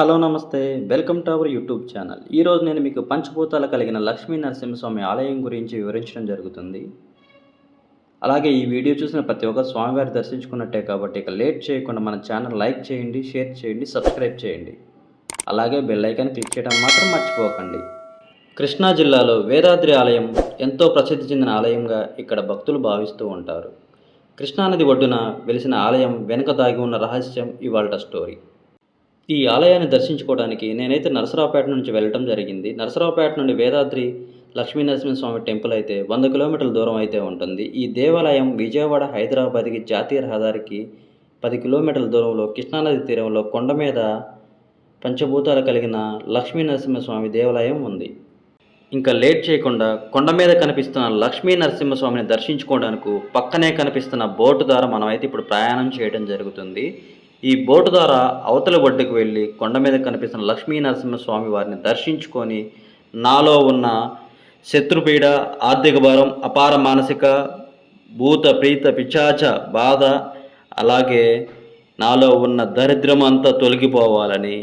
Hello నమస్తే. Welcome to our YouTube channel. ఈరోజు నేను మీకు పంచభూతాలు కలిగిన లక్ష్మీ నరసింహస్వామి ఆలయం గురించి వివరించడం జరుగుతుంది. అలాగే ఈ వీడియో చూసిన ప్రతి ఒక్క స్వామివారి దర్శించుకున్నట్టే కాబట్టి ఇక లేట్ చేయకుండా మన ఛానల్ లైక్ చేయండి, షేర్ చేయండి, సబ్స్క్రైబ్ చేయండి. అలాగే బెల్ ఐకాన్ క్లిక్ చేయడం మాత్రం మర్చిపోకండి. కృష్ణా జిల్లాలో వేదాద్రి ఆలయం ఎంతో ప్రసిద్ధి చెందిన ఆలయంగా ఇక్కడ భక్తులు భావిస్తూ ఉంటారు. కృష్ణానది ఒడ్డున వెలిసిన ఆలయం వెనుక దాగి ఉన్న రహస్యం ఇవాల్టి స్టోరీ. ఈ ఆలయాన్ని దర్శించుకోవడానికి నేనైతే నరసరావుపేట నుంచి వెళ్ళటం జరిగింది. నరసరావుపేట నుండి వేదాద్రి లక్ష్మీనరసింహస్వామి టెంపుల్ అయితే 100 కిలోమీటర్ల దూరం అయితే ఉంటుంది. ఈ దేవాలయం విజయవాడ హైదరాబాద్కి జాతీయ రహదారికి 10 కిలోమీటర్ల దూరంలో కృష్ణానది తీరంలో కొండ మీద పంచభూతాలు కలిగిన లక్ష్మీనరసింహస్వామి దేవాలయం ఉంది. ఇంకా లేట్ చేయకుండా కొండ మీద కనిపిస్తున్న లక్ష్మీ నరసింహస్వామిని దర్శించుకోవడానికి పక్కనే కనిపిస్తున్న బోటు ద్వారా మనమైతే ఇప్పుడు ప్రయాణం చేయడం జరుగుతుంది. ఈ బోటు ద్వారా అవతల ఒడ్డుకు వెళ్ళి కొండ మీద కనిపిస్తున్న లక్ష్మీ నరసింహస్వామి వారిని దర్శించుకొని నాలో ఉన్న శత్రుపీడ, ఆర్థిక భారం, అపార మానసిక భూత ప్రీత పిచాచ బాధ, అలాగే నాలో ఉన్న దరిద్రం అంతా తొలగిపోవాలని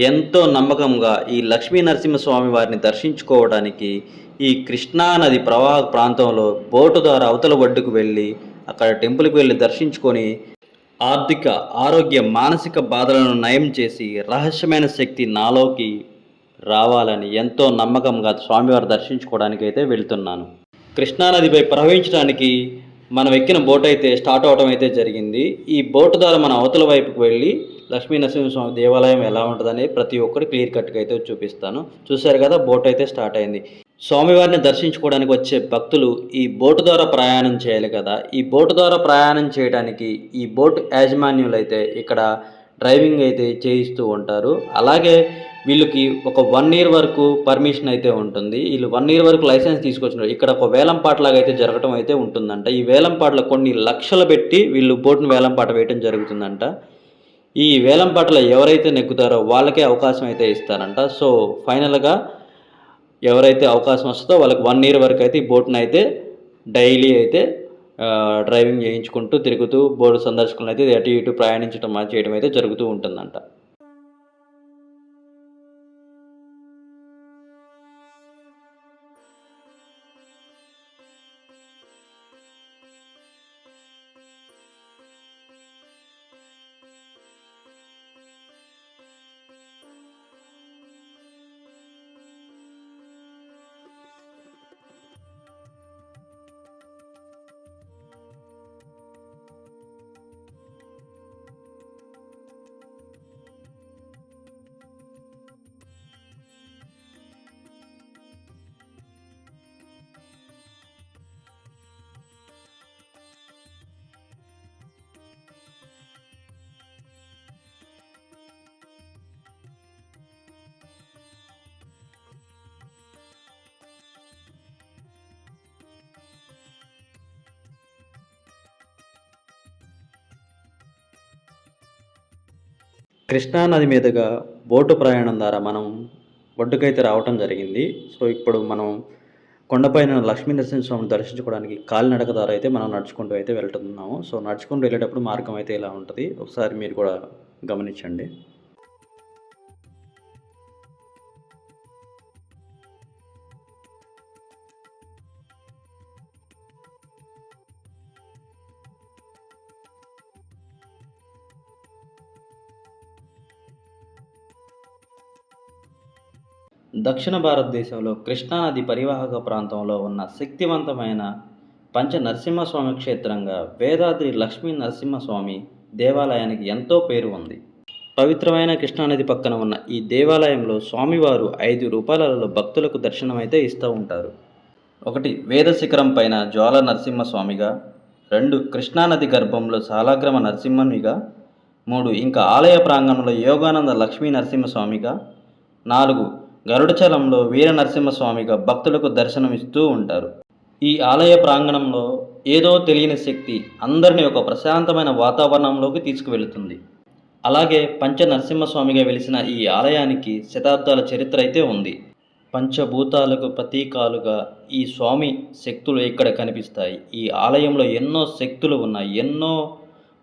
ఎంతో నమ్మకంగా ఈ లక్ష్మీ నరసింహస్వామి వారిని దర్శించుకోవడానికి ఈ కృష్ణానది ప్రవాహ ప్రాంతంలో బోటు ద్వారా అవతల ఒడ్డుకు వెళ్ళి అక్కడ టెంపుల్కి వెళ్ళి దర్శించుకొని ఆర్థిక, ఆరోగ్య, మానసిక బాధలను నయం చేసి రహస్యమైన శక్తి నాలోకి రావాలని ఎంతో నమ్మకంగా స్వామివారి దర్శించుకోవడానికి అయితే వెళ్తున్నాను. కృష్ణానదిపై ప్రవహించడానికి మనం ఎక్కిన బోట్ అయితే స్టార్ట్ అవడం అయితే జరిగింది. ఈ బోటు ద్వారా మనం అవతల వైపుకు వెళ్ళి లక్ష్మీ నరసింహస్వామి దేవాలయం ఎలా ఉంటుందని ప్రతి ఒక్కటి క్లియర్ కట్గా అయితే చూపిస్తాను. చూశారు కదా, బోట్ అయితే స్టార్ట్ అయింది. స్వామివారిని దర్శించుకోవడానికి వచ్చే భక్తులు ఈ బోటు ద్వారా ప్రయాణం చేయాలి కదా. ఈ బోటు ద్వారా ప్రయాణం చేయడానికి ఈ బోటు యాజమాన్యులు అయితే ఇక్కడ డ్రైవింగ్ అయితే చేయిస్తూ ఉంటారు. అలాగే వీళ్ళకి ఒక 1 ఇయర్ వరకు పర్మిషన్ అయితే ఉంటుంది. వీళ్ళు 1 ఇయర్ వరకు లైసెన్స్ తీసుకొచ్చినారు. ఇక్కడ ఒక వేలంపాటలాగా అయితే జరగటం అయితే ఉంటుందంట. ఈ వేలంపాటలో కొన్ని లక్షలు పెట్టి వీళ్ళు బోటును వేలంపాట వేయటం జరుగుతుందంట. ఈ వేలంపాటలో ఎవరైతే నెగ్గుతారో వాళ్ళకే అవకాశం అయితే ఇస్తారంట. సో ఫైనల్గా ఎవరైతే అవకాశం వస్తుందో వాళ్ళకి 1 ఇయర్ వరకు అయితే ఈ బోట్ని అయితే డైలీ అయితే డ్రైవింగ్ చేయించుకుంటూ తిరుగుతూ బోటు సందర్శకులను అయితే అటు ఇటు ప్రయాణించడం చేయడం అయితే జరుగుతూ ఉంటుందంట. కృష్ణానది మీదుగా బోటు ప్రయాణం ద్వారా మనం ఒడ్డుకైతే రావటం జరిగింది. సో ఇప్పుడు మనం కొండపైన లక్ష్మీ నరసింహస్వామిని దర్శించుకోవడానికి కాలినడక ద్వారా అయితే మనం నడుచుకుంటూ అయితే వెళ్తున్నాము. సో నడుచుకుంటూ వెళ్ళేటప్పుడు మార్గం అయితే ఇలా ఉంటుంది. ఒకసారి మీరు కూడా గమనించండి. దక్షిణ భారతదేశంలో కృష్ణానది పరివాహక ప్రాంతంలో ఉన్న శక్తివంతమైన పంచ నరసింహస్వామి క్షేత్రంగా వేదాద్రి లక్ష్మీ నరసింహస్వామి దేవాలయానికి ఎంతో పేరు ఉంది. పవిత్రమైన కృష్ణానది పక్కన ఉన్న ఈ దేవాలయంలో స్వామివారు 5 రూపాయలలో భక్తులకు దర్శనమైతే ఇస్తూ ఉంటారు. 1 వేద శిఖరం పైన జ్వాల నరసింహస్వామిగా, 2 కృష్ణానది గర్భంలో సాలాగ్రమ నరసింహునిగా, 3 ఇంకా ఆలయ ప్రాంగణంలో యోగానంద లక్ష్మీ నరసింహస్వామిగా, 4 గరుడచలంలో వీర నరసింహస్వామిగా భక్తులకు దర్శనమిస్తూ ఉంటారు. ఈ ఆలయ ప్రాంగణంలో ఏదో తెలియని శక్తి అందరినీ ఒక ప్రశాంతమైన వాతావరణంలోకి తీసుకువెళుతుంది. అలాగే పంచ నరసింహస్వామిగా వెలిసిన ఈ ఆలయానికి శతాబ్దాల చరిత్ర అయితే ఉంది. పంచభూతాలకు ప్రతీకాలుగా ఈ స్వామి శక్తులు ఇక్కడ కనిపిస్తాయి. ఈ ఆలయంలో ఎన్నో శక్తులు ఉన్నాయి, ఎన్నో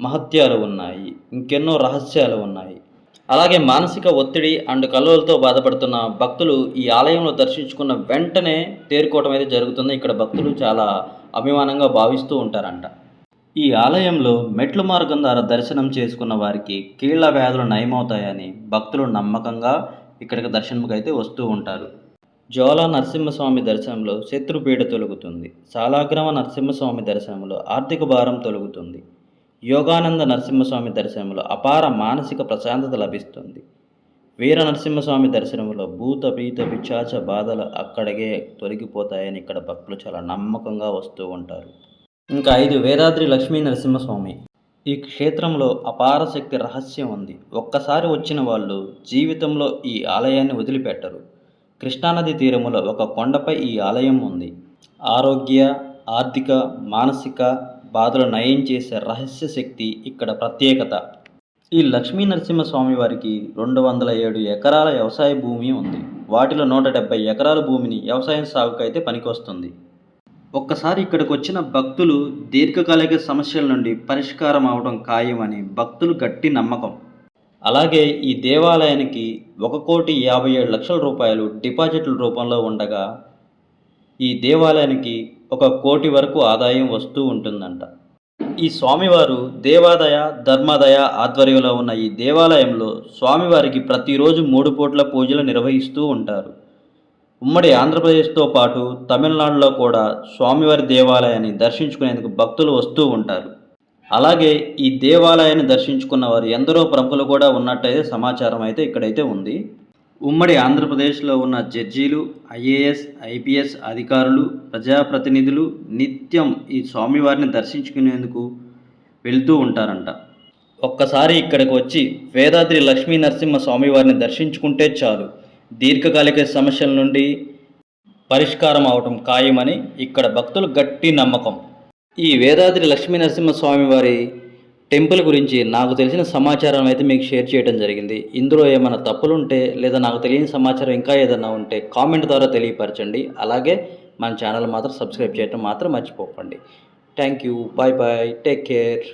మహత్యాలు ఉన్నాయి, ఇంకెన్నో రహస్యాలు ఉన్నాయి. అలాగే మానసిక ఒత్తిడి అండ్ కలవలతో బాధపడుతున్న భక్తులు ఈ ఆలయంలో దర్శించుకున్న వెంటనే తేరుకోవడం అయితే జరుగుతుంది. ఇక్కడ భక్తులు చాలా అభిమానంగా భావిస్తూ ఉంటారంట. ఈ ఆలయంలో మెట్ల మార్గం ద్వారా దర్శనం చేసుకున్న వారికి కీళ్ల వ్యాధులు నయమవుతాయని భక్తులు నమ్మకంగా ఇక్కడికి దర్శనంకైతే వస్తూ ఉంటారు. జ్వాలా నరసింహస్వామి దర్శనంలో శత్రుపీడ తొలగుతుంది. సాలాగ్రామ నరసింహస్వామి దర్శనంలో ఆర్థిక భారం తొలగుతుంది. యోగానంద నరసింహస్వామి దర్శనంలో అపార మానసిక ప్రశాంతత లభిస్తుంది. వీర నరసింహస్వామి దర్శనంలో భూత ప్రీత పిశాచ బాధలు అక్కడికే తొలగిపోతాయని ఇక్కడ భక్తులు చాలా నమ్మకంగా వస్తూ ఉంటారు. ఇంకా 5 వేదాద్రి లక్ష్మీ నరసింహస్వామి. ఈ క్షేత్రంలో అపార శక్తి రహస్యం ఉంది. ఒక్కసారి వచ్చిన వాళ్ళు జీవితంలో ఈ ఆలయాన్ని వదిలిపెట్టరు. కృష్ణానది తీరములో ఒక కొండపై ఈ ఆలయం ఉంది. ఆరోగ్య, ఆర్థిక, మానసిక బాధలు నయం చేసే రహస్య శక్తి ఇక్కడ ప్రత్యేకత. ఈ లక్ష్మీ నరసింహస్వామి వారికి 207 ఎకరాల వ్యవసాయ భూమి ఉంది. వాటిలో 170 ఎకరాల భూమిని వ్యవసాయం సాగుకైతే పనికొస్తుంది. ఒక్కసారి ఇక్కడికి వచ్చిన భక్తులు దీర్ఘకాలిక సమస్యల నుండి పరిష్కారం అవడం ఖాయమని భక్తులు గట్టి నమ్మకం. అలాగే ఈ దేవాలయానికి 1,57,00,000 రూపాయలు డిపాజిట్ల రూపంలో ఉండగా ఈ దేవాలయానికి 1 కోటి వరకు ఆదాయం వస్తూ ఉంటుందంట. ఈ స్వామివారు దేవాదాయ ధర్మాదాయ ఆధ్వర్యంలో ఉన్న ఈ దేవాలయంలో స్వామివారికి ప్రతిరోజు 3 పూట్ల పూజలు నిర్వహిస్తూ ఉంటారు. ఉమ్మడి ఆంధ్రప్రదేశ్తో పాటు తమిళనాడులో కూడా స్వామివారి దేవాలయాన్ని దర్శించుకునేందుకు భక్తులు వస్తూ ఉంటారు. అలాగే ఈ దేవాలయాన్ని దర్శించుకున్న వారు ఎందరో ప్రముఖులు కూడా ఉన్నట్టయితే సమాచారం అయితే ఇక్కడైతే ఉంది. ఉమ్మడి ఆంధ్రప్రదేశ్లో ఉన్న జడ్జీలు, ఐఏఎస్, ఐపీఎస్ అధికారులు, ప్రజాప్రతినిధులు నిత్యం ఈ స్వామివారిని దర్శించుకునేందుకు వెళ్తూ ఉంటారంట. ఒక్కసారి ఇక్కడికి వచ్చి వేదాద్రి లక్ష్మీ నరసింహ స్వామివారిని దర్శించుకుంటే చాలు, దీర్ఘకాలిక సమస్యల నుండి పరిష్కారం అవటం ఖాయమని ఇక్కడ భక్తులు గట్టి నమ్మకం. ఈ వేదాద్రి లక్ష్మీ నరసింహస్వామి వారి టెంపుల్ గురించి నాకు తెలిసిన సమాచారం అయితే మీకు షేర్ చేయడం జరిగింది. ఇందులో ఏమైనా తప్పులుంటే లేదా నాకు తెలియని సమాచారం ఇంకా ఏదైనా ఉంటే కామెంట్ ద్వారా తెలియపరచండి. అలాగే మన ఛానల్ మాత్రం సబ్స్క్రైబ్ చేయడం మాత్రం మర్చిపోకండి. Thank you. Bye bye. Take care.